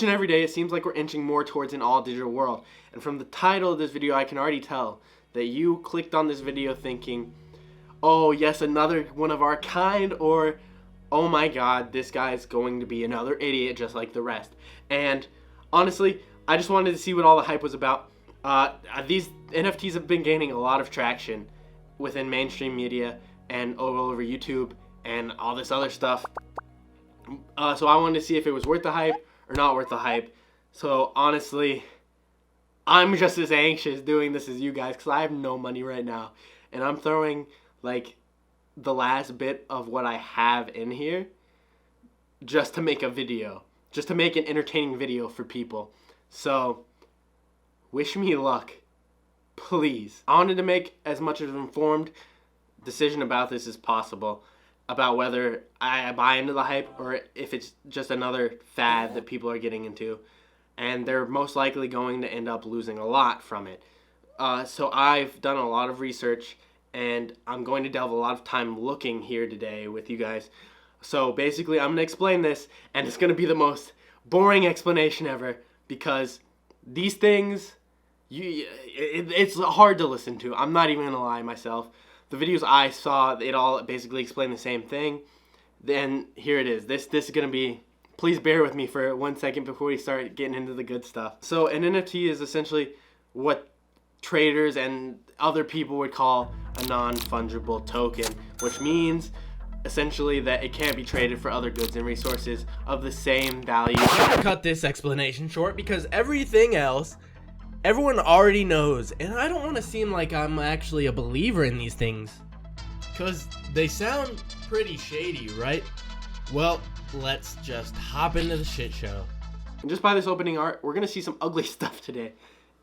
Each and every day, it seems like we're inching more towards an all-digital world. And from the title of this video, I can already tell that you clicked on this video thinking, oh, yes, another one of our kind, or, oh my god, this guy's going to be another idiot just like the rest. And honestly, I just wanted to see what all the hype was about. These NFTs have been gaining a lot of traction within mainstream media and all over YouTube and all this other stuff. So I wanted to see if it was worth the hype or not worth the hype. So honestly, I'm just as anxious doing this as you guys because I have no money right now. And I'm throwing like the last bit of what I have in here just to make a video. Just to make an entertaining video for people. So wish me luck. Please. I wanted to make as much of an informed decision about this as possible. About whether I buy into the hype or if it's just another fad that people are getting into. And they're most likely going to end up losing a lot from it. So I've done a lot of research and I'm going to delve a lot of time looking here today with you guys. So basically I'm going to explain this and it's going to be the most boring explanation ever because these things, it's hard to listen to. I'm not even going to lie myself. The videos I saw, it all basically explained the same thing. Then here it is. This is going to be, please bear with me for 1 second before we start getting into the good stuff. So an NFT is essentially what traders and other people would call a non-fungible token, which means essentially that it can't be traded for other goods and resources of the same value. I'm gonna cut this explanation short because everything else everyone already knows, and I don't want to seem like I'm actually a believer in these things because they sound pretty shady, right? Well, let's just hop into the shit show. And just by this opening art, we're gonna see some ugly stuff today.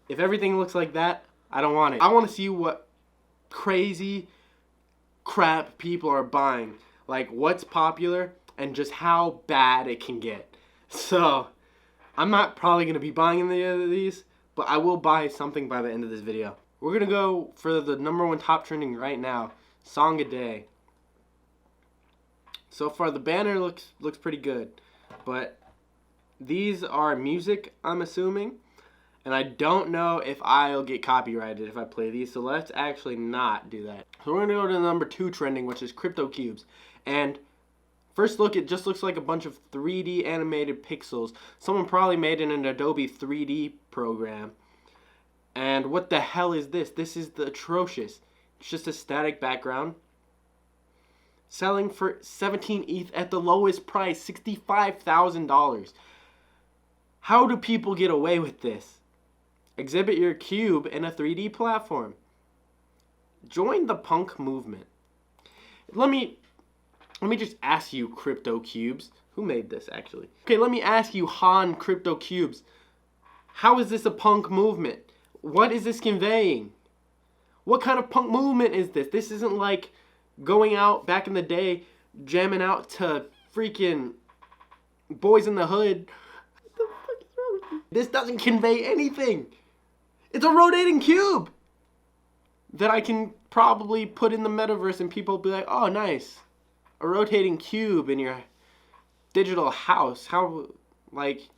If everything looks like that, I don't want it. I want to see what crazy crap people are buying, like what's popular and just how bad it can get. So I'm not probably gonna be buying any of these, but I will buy something by the end of this video. We're gonna go for the #1 top trending right now, Song a Day. So far the banner looks pretty good, but these are music, I'm assuming, and I don't know if I'll get copyrighted if I play these, so let's actually not do that. So we're gonna go to the #2 trending, which is crypto cubes. And first look, it just looks like a bunch of 3D animated pixels. Someone probably made it in an Adobe 3D program. And what the hell is this? This is atrocious. It's just a static background. Selling for 17 ETH at the lowest price, $65,000. How do people get away with this? Exhibit your cube in a 3D platform. Join the punk movement. Let me just ask you, crypto cubes. Who made this, actually? Okay, let me ask you, Han crypto cubes. How is this a punk movement? What is this conveying? What kind of punk movement is this? This isn't like going out back in the day, jamming out to freaking Boys in the Hood. What the fuck is wrong with you? This doesn't convey anything. It's a rotating cube that I can probably put in the metaverse and people will be like, oh, nice. A rotating cube in your digital house. How, like,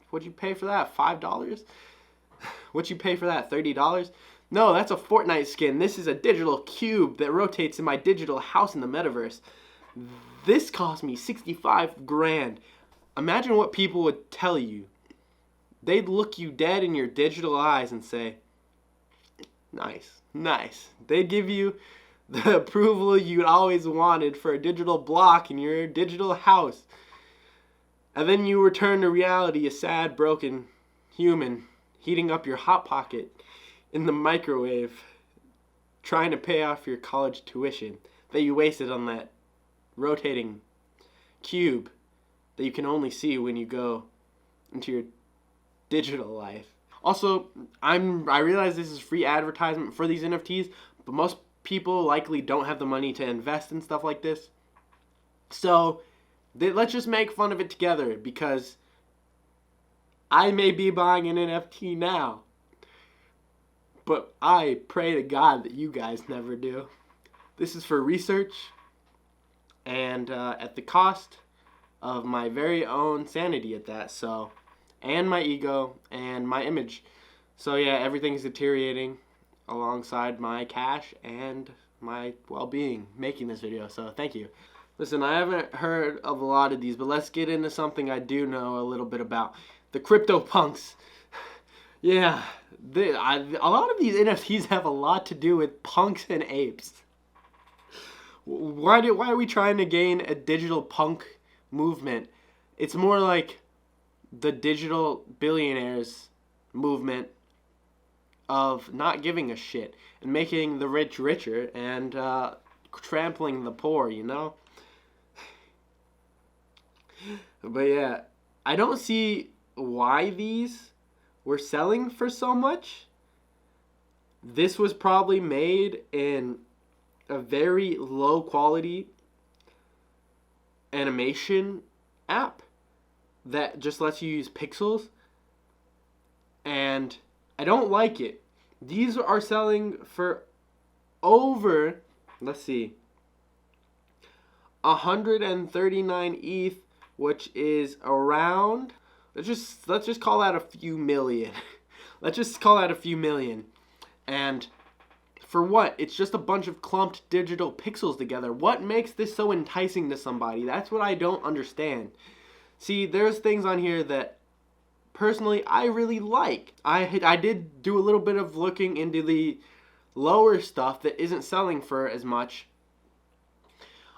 what'd you pay for that? $5? What'd you pay for that? $30? No, that's a Fortnite skin. This is a digital cube that rotates in my digital house in the metaverse. This cost me 65 grand. Imagine what people would tell you. They'd look you dead in your digital eyes and say, nice, nice. They'd give you the approval you'd always wanted for a digital block in your digital house. And then you return to reality, a sad, broken human, heating up your Hot Pocket in the microwave, trying to pay off your college tuition that you wasted on that rotating cube that you can only see when you go into your digital life. Also, I realize this is free advertisement for these NFTs, but most people likely don't have the money to invest in stuff like this. So let's just make fun of it together because I may be buying an NFT now, but I pray to God that you guys never do. This is for research, and at the cost of my very own sanity at that. So, and my ego and my image. So yeah, everything's deteriorating alongside my cash and my well-being making this video. So thank you. Listen, I haven't heard of a lot of these, but let's get into something I do know a little bit about. The CryptoPunks. Yeah, a lot of these NFTs have a lot to do with punks and apes. Why are we trying to gain a digital punk movement? It's more like the digital billionaires movement of not giving a shit and making the rich richer and trampling the poor, you know? But yeah, I don't see why these were selling for so much. This was probably made in a very low quality animation app that just lets you use pixels, and I don't like it. These are selling for over, let's see, 139 ETH, which is around, let's just call that a few million. Let's just call that a few million. And for what? It's just a bunch of clumped digital pixels together. What makes this so enticing to somebody? That's what I don't understand. See, there's things on here that personally I really like. I did do a little bit of looking into the lower stuff that isn't selling for as much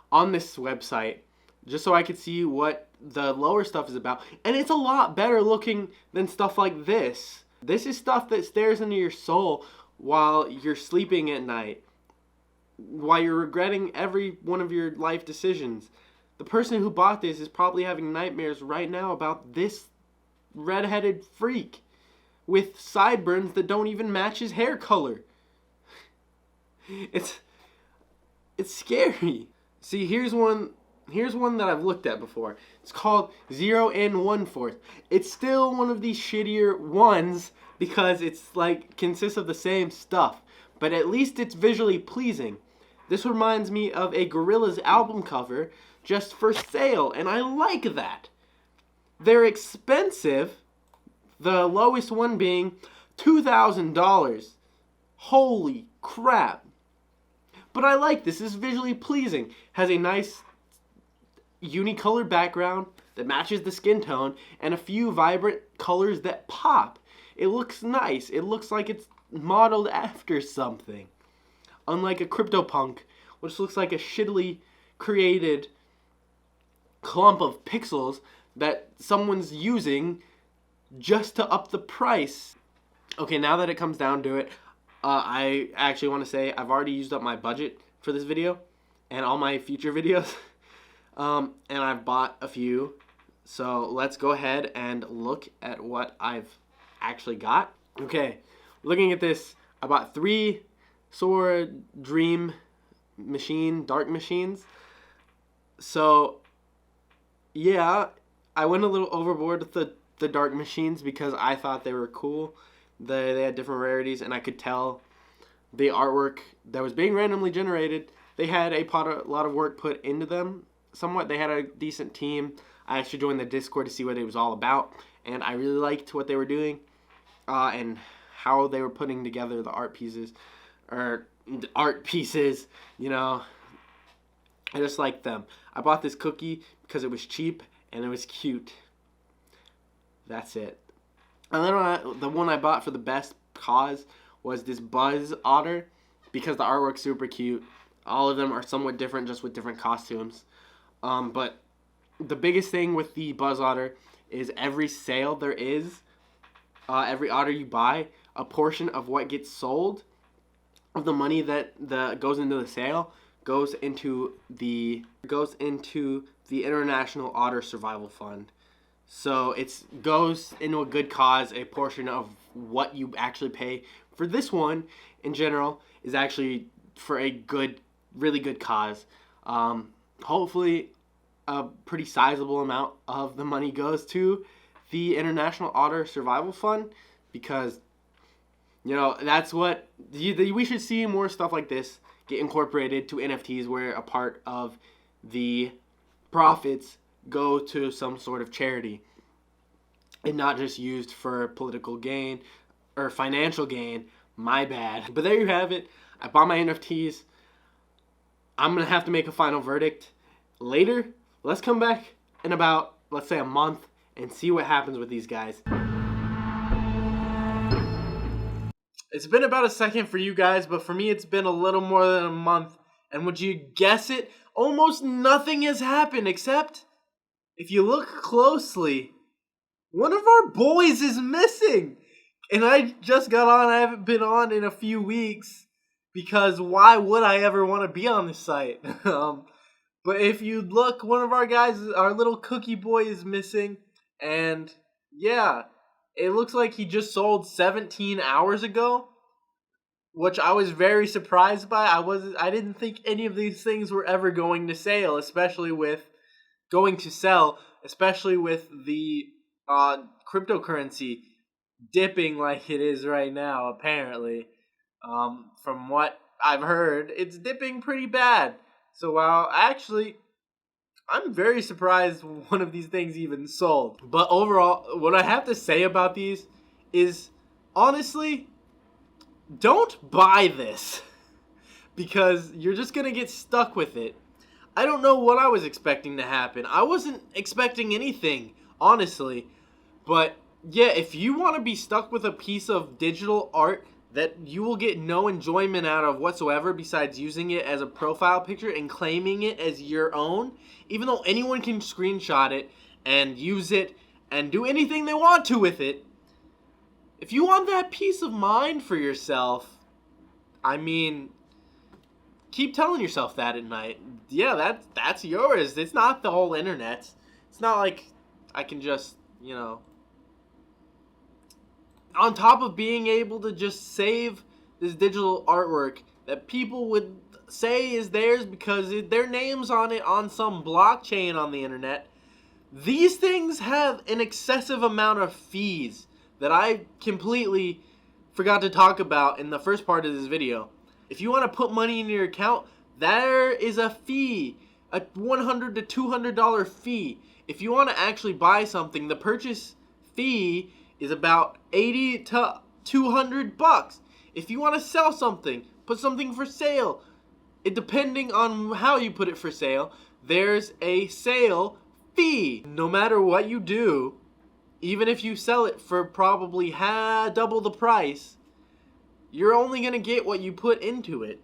on this website, just so I could see what the lower stuff is about. And it's a lot better looking than stuff like this. This is stuff that stares into your soul while you're sleeping at night, while you're regretting every one of your life decisions. The person who bought this is probably having nightmares right now about this redheaded freak with sideburns that don't even match his hair color. It's scary. See, here's one that I've looked at before. It's called 0 and 1/4. It's still one of these shittier ones because it's like consists of the same stuff, but at least it's visually pleasing. This reminds me of a Gorillaz album cover just for sale, and I like that. They're expensive, the lowest one being $2,000. Holy crap. But I like this. It's visually pleasing. Has a nice unicolor background that matches the skin tone and a few vibrant colors that pop. It looks nice. It looks like it's modeled after something. Unlike a CryptoPunk, which looks like a shittily created clump of pixels that someone's using just to up the price. Okay, now that it comes down to it, I actually want to say I've already used up my budget for this video and all my future videos. And I've bought a few. So let's go ahead and look at what I've actually got. Okay, looking at this, I bought 3 Sora Dream Machine Dark Machines. So yeah, I went a little overboard with the Dark Machines because I thought they were cool. They had different rarities, and I could tell the artwork that was being randomly generated, they had a lot of work put into them. Somewhat, they had a decent team. I actually joined the Discord to see what it was all about, and I really liked what they were doing and how they were putting together the art pieces, you know. I just liked them. I bought this cookie because it was cheap and it was cute. That's it. And then the one I bought for the best cause was this Buzz Otter because the artwork's super cute. All of them are somewhat different, just with different costumes. But the biggest thing with the Buzz Otter is every sale there is, every otter you buy, a portion of what gets sold, of the money that goes into the sale, goes into the International Otter Survival Fund. So it goes into a good cause. A portion of what you actually pay for this one in general is actually for a good, really good cause. Hopefully a pretty sizable amount of the money goes to the International Otter Survival Fund, because, you know, that's what we should see more stuff like this get incorporated to NFTs, where a part of the profits go to some sort of charity and not just used for political gain or financial gain. My bad. But there you have it. I bought my NFTs. I'm going to have to make a final verdict later. Let's come back in about, let's say, a month and see what happens with these guys. It's been about a second for you guys, but for me it's been a little more than a month. And would you guess it? Almost nothing has happened, except if you look closely, one of our boys is missing. And I just got on. I haven't been on in a few weeks because why would I ever want to be on this site? But if you look, one of our guys, our little cookie boy, is missing. And yeah, it looks like he just sold 17 hours ago, which I was very surprised by. I didn't think any of these things were ever going to sell, especially with the cryptocurrency dipping like it is right now, apparently. From what I've heard, it's dipping pretty bad. So, actually, I'm very surprised one of these things even sold. But overall, what I have to say about these is, honestly, don't buy this. Because you're just going to get stuck with it. I don't know what I was expecting to happen. I wasn't expecting anything, honestly. But yeah, if you want to be stuck with a piece of digital art that you will get no enjoyment out of whatsoever besides using it as a profile picture and claiming it as your own, even though anyone can screenshot it and use it and do anything they want to with it, if you want that peace of mind for yourself, I mean, keep telling yourself that at night. Yeah, that's yours. It's not the whole internet. It's not like I can just, on top of being able to just save this digital artwork that people would say is theirs because their name's on it on some blockchain on the internet, these things have an excessive amount of fees that I completely forgot to talk about in the first part of this video. If you want to put money in your account, there is a fee, a $100 to $200 fee. If you want to actually buy something, the purchase fee is about $80 to $200. If you want to sell something, put something for sale, depending on how you put it for sale, there's a sale fee. No matter what you do, even if you sell it for probably double the price, you're only going to get what you put into it.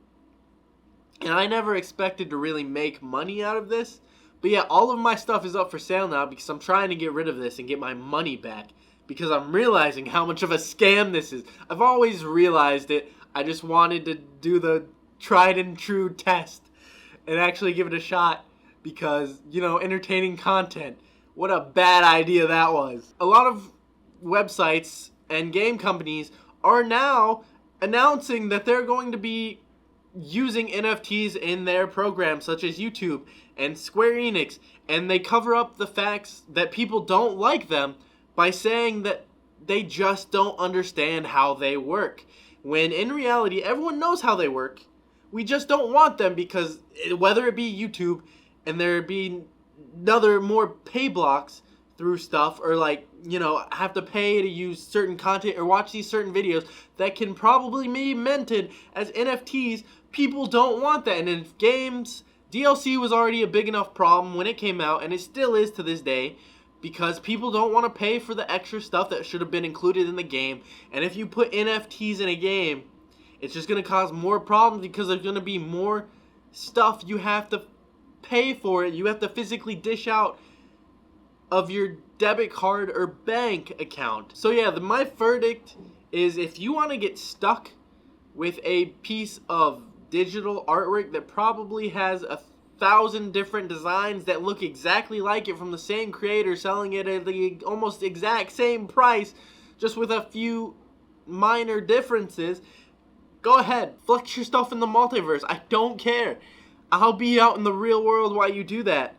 And I never expected to really make money out of this. But yeah, all of my stuff is up for sale now because I'm trying to get rid of this and get my money back. Because I'm realizing how much of a scam this is. I've always realized it. I just wanted to do the tried and true test and actually give it a shot. Because, entertaining content. What a bad idea that was. A lot of websites and game companies are now announcing that they're going to be using NFTs in their programs, such as YouTube and Square Enix, and they cover up the facts that people don't like them by saying that they just don't understand how they work. When in reality, everyone knows how they work. We just don't want them because whether it be YouTube and there be other more pay blocks through stuff, or have to pay to use certain content or watch these certain videos that can probably be minted as NFTs, people don't want that. And in games, DLC was already a big enough problem when it came out, and it still is to this day, because people don't want to pay for the extra stuff that should have been included in the game. And if you put NFTs in a game, it's just going to cause more problems because there's going to be more stuff you have to pay for it. You have to physically dish out of your debit card or bank account. So yeah, my verdict is if you want to get stuck with a piece of digital artwork that probably has 1,000 different designs that look exactly like it from the same creator selling it at the almost exact same price, just with a few minor differences, go ahead, flex your stuff in the multiverse. I don't care. I'll be out in the real world while you do that,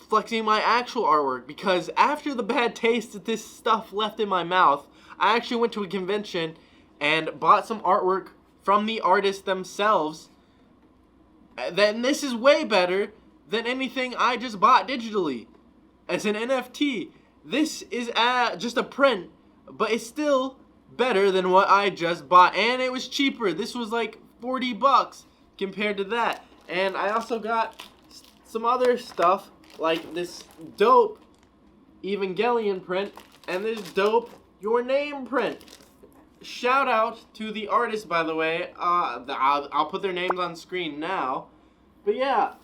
flexing my actual artwork, because after the bad taste that this stuff left in my mouth, I actually went to a convention and bought some artwork from the artists themselves. Then this is way better than anything I just bought digitally as an NFT. This is just a print, but it's still better than what I just bought, and it was cheaper. This was like $40 compared to that. And I also got some other stuff like this dope Evangelion print and this dope Your Name print. Shout out to the artist, by the way. I'll put their names on screen now. But yeah,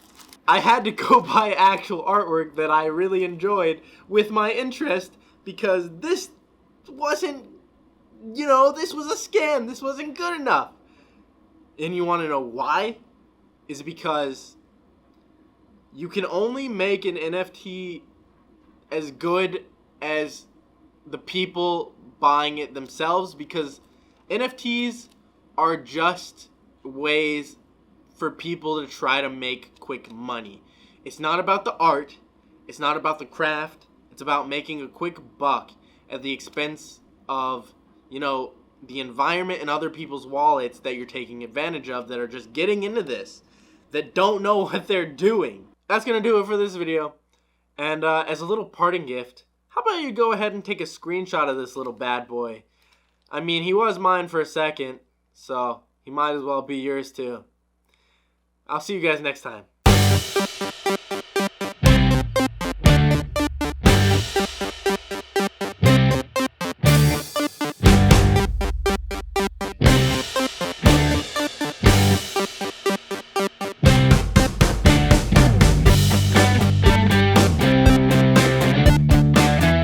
I had to go buy actual artwork that I really enjoyed with my interest, because this wasn't, this was a scam. This wasn't good enough. And you want to know why? Is because you can only make an NFT as good as the people buying it themselves, because NFTs are just ways for people to try to make quick money. It's not about the art. It's not about the craft. It's about making a quick buck at the expense of, the environment and other people's wallets that you're taking advantage of, that are just getting into this, that don't know what they're doing. That's going to do it for this video. And as a little parting gift, how about you go ahead and take a screenshot of this little bad boy? I mean, he was mine for a second, so he might as well be yours too. I'll see you guys next time.